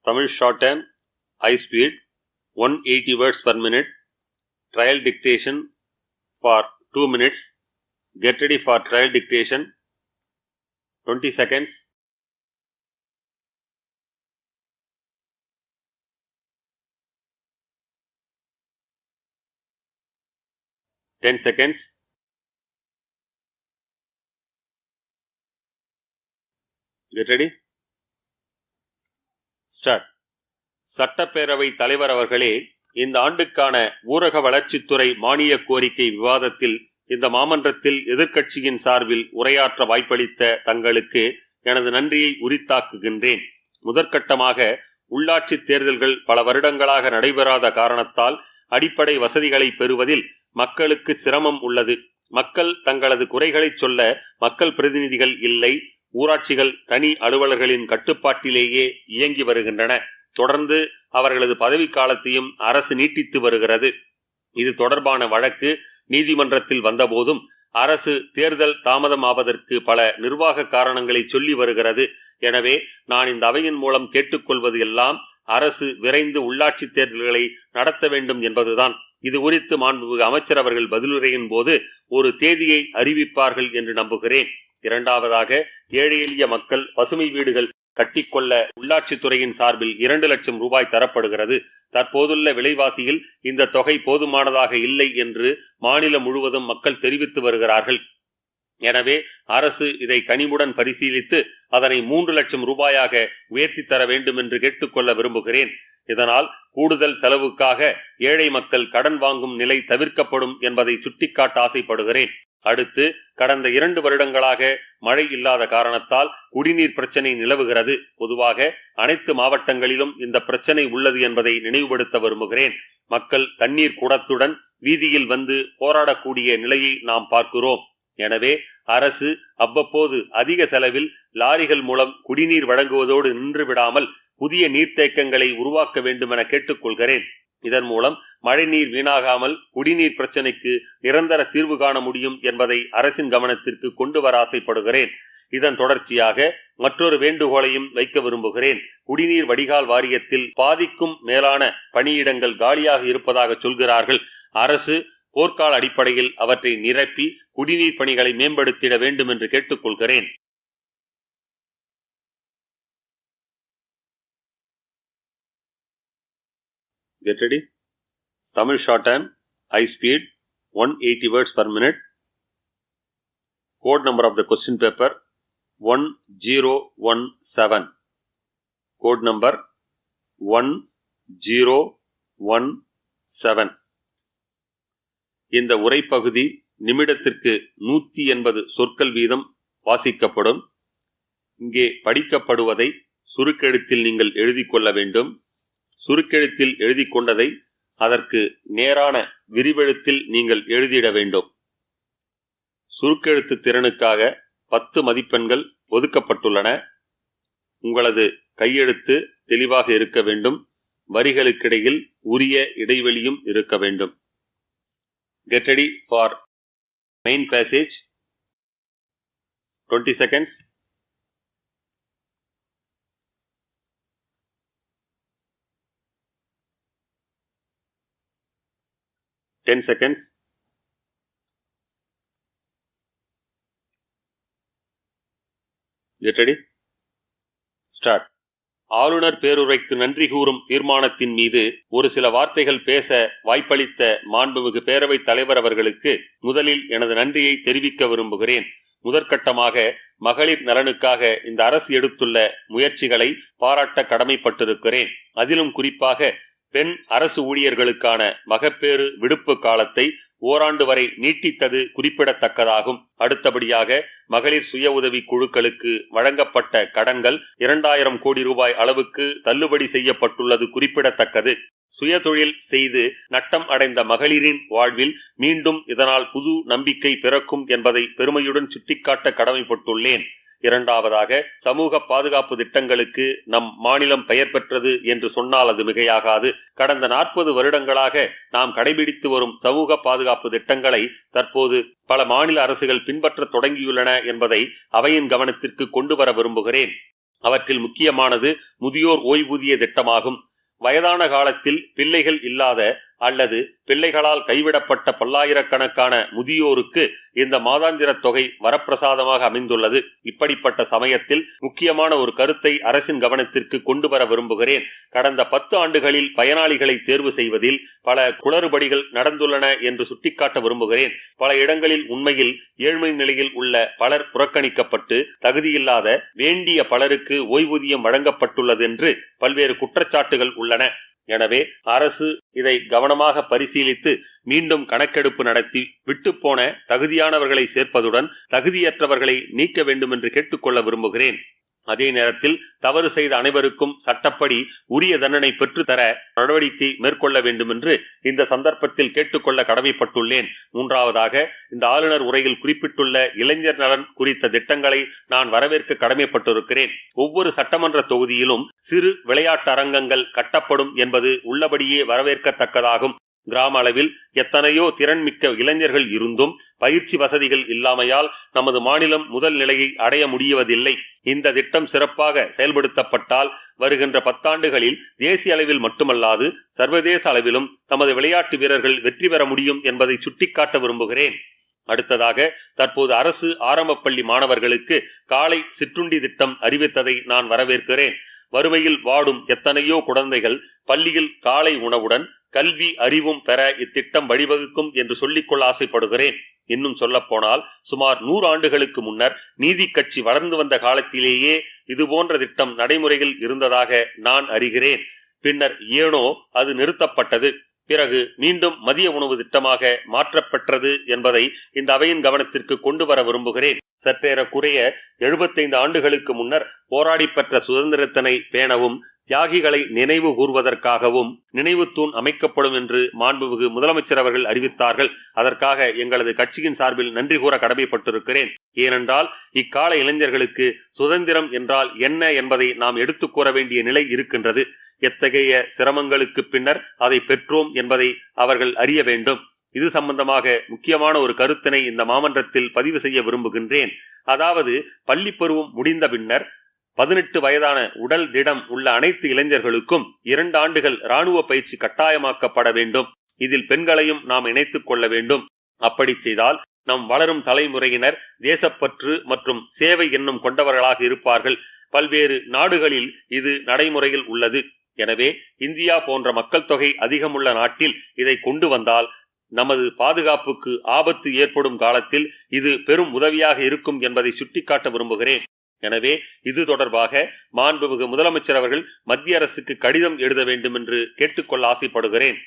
Tamil shorthand, high speed, 180 words per minute. Trial dictation for 2 minutes. Get ready for trial dictation. 20 seconds. Ten seconds. Get ready. Start. சட்டப்பேரவை தலைவர் அவர்களே, இந்த ஆண்டுக்கான ஊரக வளர்ச்சித்துறை மானிய கோரிக்கை விவாதத்தில் இந்த மாமன்றத்தில் எதிர்க்கட்சியின் சார்பில் உரையாற்ற வாய்ப்பளித்த தங்களுக்கு எனது நன்றியை உரித்தாக்குகின்றேன். முதற்கட்டமாக உள்ளாட்சி தேர்தல்கள் பல வருடங்களாக நடைபெறாத காரணத்தால் அடிப்படை வசதிகளை பெறுவதில் மக்களுக்கு சிரமம் உள்ளது. மக்கள் தங்களது குறைகளை சொல்ல மக்கள் பிரதிநிதிகள் இல்லை. ஊராட்சிகள் தனி அலுவலர்களின் கட்டுப்பாட்டிலேயே இயங்கி வருகின்றன. தொடர்ந்து அவர்களது பதவிக்காலத்தையும் அரசு நீட்டித்து வருகிறது. இது தொடர்பான வழக்கு நீதிமன்றத்தில் வந்தபோதும் அரசு தேர்தல் தாமதமாவதற்கு பல நிர்வாக காரணங்களை சொல்லி வருகிறது. எனவே நான் இந்த அவையின் மூலம் கேட்டுக்கொள்வது எல்லாம் அரசு விரைந்து உள்ளாட்சி தேர்தல்களை நடத்த வேண்டும் என்பதுதான். இது குறித்து மாண்புமிகு அமைச்சர் அவர்கள் பதிலுரையின் போது ஒரு தேதியை அறிவிப்பார்கள் என்று நம்புகிறேன். இரண்டாவதாக, ஏழை எளிய மக்கள் பசுமை வீடுகள் கட்டிக்கொள்ள உள்ளாட்சித்துறையின் சார்பில் 2 லட்சம் ரூபாய் தரப்படுகிறது. தற்போதுள்ள விலைவாசியில் இந்த தொகை போதுமானதாக இல்லை என்று மாநிலம் முழுவதும் மக்கள் தெரிவித்து வருகிறார்கள். எனவே அரசு இதை கனிவுடன் பரிசீலித்து அதனை 3 லட்சம் ரூபாயாக உயர்த்தி தர வேண்டும் என்று கேட்டுக்கொள்ள விரும்புகிறேன். இதனால் கூடுதல் செலவுக்காக ஏழை மக்கள் கடன் வாங்கும் நிலை தவிர்க்கப்படும் என்பதை சுட்டிக்காட்ட ஆசைப்படுகிறேன். அடுத்து, கடந்த 2 வருடங்களாக மழை இல்லாத காரணத்தால் குடிநீர் பிரச்சனை நிலவுகிறது. பொதுவாக அனைத்து மாவட்டங்களிலும் இந்த பிரச்சனை உள்ளது என்பதை நினைவுபடுத்த விரும்புகிறேன். மக்கள் தண்ணீர் குடத்துடன் வீதியில் வந்து போராடக்கூடிய நிலையை நாம் பார்க்கிறோம். எனவே அரசு அவ்வப்போது அதிக செலவில் லாரிகள் மூலம் குடிநீர் வழங்குவதோடு நின்று விடாமல் புதிய நீர்த்தேக்கங்களை உருவாக்க வேண்டும் என கேட்டுக்கொள்கிறேன். இதன் மூலம் மழைநீர் வீணாகாமல் குடிநீர் பிரச்சனைக்கு நிரந்தர தீர்வு காண முடியும் என்பதை அரசின் கவனத்திற்கு கொண்டு வர ஆசைப்படுகிறேன். இதன் தொடர்ச்சியாக மற்றொரு வேண்டுகோளையும் வைக்க விரும்புகிறேன். குடிநீர் வடிகால் வாரியத்தில் பாதிக்கும் மேலான பணியிடங்கள் காலியாக இருப்பதாக சொல்கிறார்கள். அரசு போர்க்கால அடிப்படையில் அவற்றை நிரப்பி குடிநீர் பணிகளை மேம்படுத்திட வேண்டும் என்று கேட்டுக்கொள்கிறேன். Get ready. Tamil shorthand, high speed, 180 words per minute. Code number of the question paper 1017. Code number 1017. இந்த உரைப்பகுதி நிமிடத்திற்கு 180 சொற்கள் வீதம் வாசிக்கப்படும். இங்கே படிக்கப்படுவதை சுருக்கெழுத்தில் நீங்கள் எழுதி கொள்ள வேண்டும். சுருக்கெழுத்தில் எழுதி கொண்டதை அதற்கு நேரான விரிவெழுத்தில் நீங்கள் எழுதிட வேண்டும். சுருக்கெழுத்து திறனுக்காக 10 மதிப்பெண்கள் ஒதுக்கப்பட்டுள்ளன. உங்களது கையெழுத்து தெளிவாக இருக்க வேண்டும். வரிகளுக்கிடையில் உரிய இடைவெளியும் இருக்க வேண்டும். Get ready for main passage. 20 seconds. Ten seconds. Get ready. Start. ஆளுநர் பேருரைக்கு நன்றி கூறும் தீர்மானத்தின் மீது ஒரு சில வார்த்தைகள் பேச வாய்ப்பளித்த மாண்புமிகு பேரவைத் தலைவர் அவர்களுக்கு முதலில் எனது நன்றியை தெரிவிக்க விரும்புகிறேன். முதற்கட்டமாக மகளிர் நலனுக்காக இந்த அரசு எடுத்துள்ள முயற்சிகளை பாராட்ட கடமைப்பட்டிருக்கிறேன். அதிலும் குறிப்பாக பெண் அரசு ஊழியர்களுக்கான மகப்பேறு விடுப்பு காலத்தை ஓராண்டு வரை நீட்டித்தது குறிப்பிடத்தக்கதாகும். அடுத்தபடியாக மகளிர் சுய உதவி குழுக்களுக்கு வழங்கப்பட்ட கடன்கள் 2000 கோடி ரூபாய் அளவுக்கு தள்ளுபடி செய்யப்பட்டுள்ளது குறிப்பிடத்தக்கது. சுயதொழில் செய்து நட்டம் அடைந்த மகளிரின் வாழ்வில் மீண்டும் இதனால் புது நம்பிக்கை பிறக்கும் என்பதை பெருமையுடன் சுட்டிக்காட்ட கடமைப்பட்டுள்ளேன். இரண்டாவதாக, சமூக பாதுகாப்பு திட்டங்களுக்கு நம் மாநிலம் பெயர் பெற்றது என்று சொன்னால் அது மிகையாகாது. கடந்த 40 வருடங்களாக நாம் கடைபிடித்து வரும் சமூக பாதுகாப்பு திட்டங்களை தற்போது பல மாநில அரசுகள் பின்பற்ற தொடங்கியுள்ளன என்பதை அவையின் கவனத்திற்கு கொண்டு வர விரும்புகிறேன். அவற்றில் முக்கியமானது முதியோர் ஓய்வூதிய திட்டமாகும். வயதான காலத்தில் பிள்ளைகள் இல்லாத அல்லது பிள்ளைகளால் கைவிடப்பட்ட பல்லாயிரக்கணக்கான முதியோருக்கு இந்த மாதாந்திர தொகை வரப்பிரசாதமாக அமைந்துள்ளது. இப்படிப்பட்ட சமயத்தில் முக்கியமான ஒரு கருத்தை அரசின் கவனத்திற்கு கொண்டு வர விரும்புகிறேன். கடந்த 10 ஆண்டுகளில் பயனாளிகளை தேர்வு செய்வதில் பல குளறுபடிகள் நடந்துள்ளன என்று சுட்டிக்காட்ட விரும்புகிறேன். பல இடங்களில் உண்மையில் ஏழ்மை நிலையில் உள்ள பலர் புறக்கணிக்கப்பட்டு தகுதியில்லாத வேண்டிய பலருக்கு ஓய்வூதியம் வழங்கப்பட்டுள்ளது என்று பல்வேறு குற்றச்சாட்டுகள் உள்ளன. எனவே அரசு இதை கவனமாக பரிசீலித்து மீண்டும் கணக்கெடுப்பு நடத்தி விட்டுப்போன தகுதியானவர்களை சேர்ப்பதுடன் தகுதியற்றவர்களை நீக்க வேண்டும் என்று கேட்டுக்கொள்ள விரும்புகிறேன். அதே நேரத்தில் தவறு செய்த அனைவருக்கும் சட்டப்படி உரிய தண்டனை பெற்றுத்தர நடவடிக்கை மேற்கொள்ள வேண்டும் என்று இந்த சந்தர்ப்பத்தில் கேட்டுக்கொள்ள கடமைப்பட்டுள்ளேன். மூன்றாவதாக, இந்த ஆளுநர் உரையில் குறிப்பிட்டுள்ள இளைஞர் நலன் குறித்த திட்டங்களை நான் வரவேற்க கடமைப்பட்டிருக்கிறேன். ஒவ்வொரு சட்டமன்ற தொகுதியிலும் சிறு விளையாட்டு அரங்கங்கள் கட்டப்படும் என்பது உள்ளபடியே வரவேற்கத்தக்கதாகும். கிராம அளவில் எத்தனையோ திறன்மிக்க இளைஞர்கள் இருந்தும் பயிற்சி வசதிகள் இல்லாமையால் நமது மாநிலம் முதல் நிலையை அடைய முடிவதில்லை. இந்த திட்டம் சிறப்பாக செயல்படுத்தப்பட்டால் வருகின்ற 10 ஆண்டுகளில் தேசிய அளவில் மட்டுமல்லாது சர்வதேச அளவிலும் நமது விளையாட்டு வீரர்கள் வெற்றி பெற முடியும் என்பதை சுட்டிக்காட்ட விரும்புகிறேன். அடுத்ததாக, தற்போது அரசு ஆரம்ப பள்ளி மாணவர்களுக்கு காலை சிற்றுண்டி திட்டம் அறிவித்ததை நான் வரவேற்கிறேன். வறுமையில் வாடும் எத்தனையோ குழந்தைகள் பள்ளியில் காலை உணவுடன் கல்வி அறிவும் பெற இத்திட்டம் வழிவகுக்கும் என்று சொல்லிக்கொள்ள ஆசைப்படுகிறேன். இன்னும் சொல்ல போனால் சுமார் 100 ஆண்டுகளுக்கு முன்னர் நீதி கட்சி வளர்ந்து வந்த காலத்திலேயே இதுபோன்ற திட்டம் நடைமுறையில் இருந்ததாக நான் அறிகிறேன். பின்னர் ஏனோ அது நிறுத்தப்பட்டது. பிறகு மீண்டும் மதிய உணவு திட்டமாக மாற்றப்பெற்றது என்பதை இந்த அவையின் கவனத்திற்கு கொண்டு வர விரும்புகிறேன். சற்றேறக்குறைய 75 ஆண்டுகளுக்கு முன்னர் போராடி பெற்ற சுதந்திரத்தினை பேணவும் தியாகிகளை நினைவு கூர்வதற்காகவும் நினைவு தூண் அமைக்கப்படும் என்று மாண்புமிகு முதலமைச்சர் அவர்கள் அறிவித்தார்கள். அதற்காக எங்களது கட்சியின் சார்பில் நன்றி கூற கடமைப்பட்டிருக்கிறேன். ஏனென்றால் இக்கால இளைஞர்களுக்கு சுதந்திரம் என்றால் என்ன என்பதை நாம் எடுத்துக் கூற வேண்டிய நிலை இருக்கின்றது. எத்தகைய சிரமங்களுக்கு பின்னர் அதை பெற்றோம் என்பதை அவர்கள் அறிய வேண்டும். இது சம்பந்தமாக முக்கியமான ஒரு கருத்தினை இந்த மாமன்றத்தில் பதிவு செய்ய விரும்புகின்றேன். அதாவது, பள்ளி பருவம் முடிந்த பின்னர் 18 வயதான உடல் திடம் உள்ள அனைத்து இளைஞர்களுக்கும் 2 ஆண்டுகள் இராணுவ பயிற்சி கட்டாயமாக்கப்பட வேண்டும். இதில் பெண்களையும் நாம் இணைத்துக் கொள்ள வேண்டும். அப்படி செய்தால் நம் வளரும் தலைமுறையினர் தேசப்பற்று மற்றும் சேவை எண்ணம் கொண்டவர்களாக இருப்பார்கள். பல்வேறு நாடுகளில் இது நடைமுறையில் உள்ளது. எனவே இந்தியா போன்ற மக்கள் தொகை அதிகமுள்ள நாட்டில் இதை கொண்டு வந்தால் நமது பாதுகாப்புக்கு ஆபத்து ஏற்படும் காலத்தில் இது பெரும் உதவியாக இருக்கும் என்பதை சுட்டிக்காட்ட விரும்புகிறேன். எனவே இது தொடர்பாக மாண்புமிகு முதலமைச்சர் அவர்கள் மத்திய அரசுக்கு கடிதம் எழுத வேண்டும் என்று கேட்டுக்கொள்ள ஆசைப்படுகிறேன்.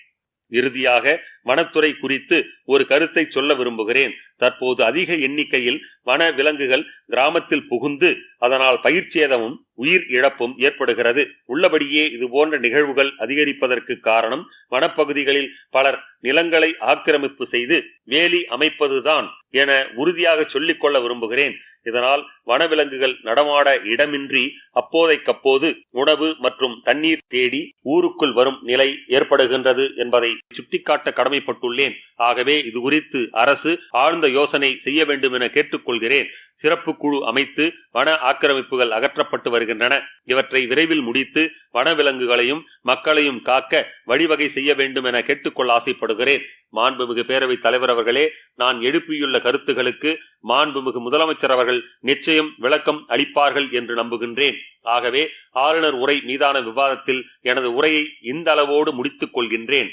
இறுதியாக, வனத்துறை குறித்து ஒரு கருத்தை சொல்ல விரும்புகிறேன். தற்போது அதிக எண்ணிக்கையில் வன விலங்குகள் கிராமத்தில் புகுந்து அதனால் பயிர் சேதமும் உயிர் இழப்பும் ஏற்படுகிறது. உள்ளபடியே இது போன்ற நிகழ்வுகள் அதிகரிப்பதற்கு காரணம் வனப்பகுதிகளில் பலர் நிலங்களை ஆக்கிரமிப்பு செய்து வேலி அமைப்பதுதான் என உறுதியாக சொல்லிக்கொள்ள விரும்புகிறேன். இதனால் வனவிலங்குகள் நடமாட இடமின்றி அப்போதைக்கப்போது உணவு மற்றும் தண்ணீர் தேடி ஊருக்குள் வரும் நிலை ஏற்படுகின்றது என்பதை சுட்டிக்காட்ட கடமைப்பட்டுள்ளேன். ஆகவே இது குறித்து அரசு ஆழ்ந்த யோசனை செய்ய வேண்டும் என கேட்டுக்கொள்கிறேன். சிறப்பு குழு அமைத்து வன ஆக்கிரமிப்புகள் அகற்றப்பட்டு வருகின்றன. இவற்றை விரைவில் முடித்து வனவிலங்குகளையும் மக்களையும் காக்க வழிவகை செய்ய வேண்டும் என கேட்டுக்கொள்ள ஆசைப்படுகிறேன். மாண்புமிகு பேரவைத் தலைவர் அவர்களே, நான் எழுப்பியுள்ள கருத்துகளுக்கு மாண்புமிகு முதலமைச்சர் அவர்கள் நிச்சயம் விளக்கம் அளிப்பார்கள் என்று நம்புகின்றேன். ஆகவே ஆளுநர் உரை மீதான விவாதத்தில் எனது உரையை இந்த அளவோடு முடித்துக் கொள்கின்றேன்.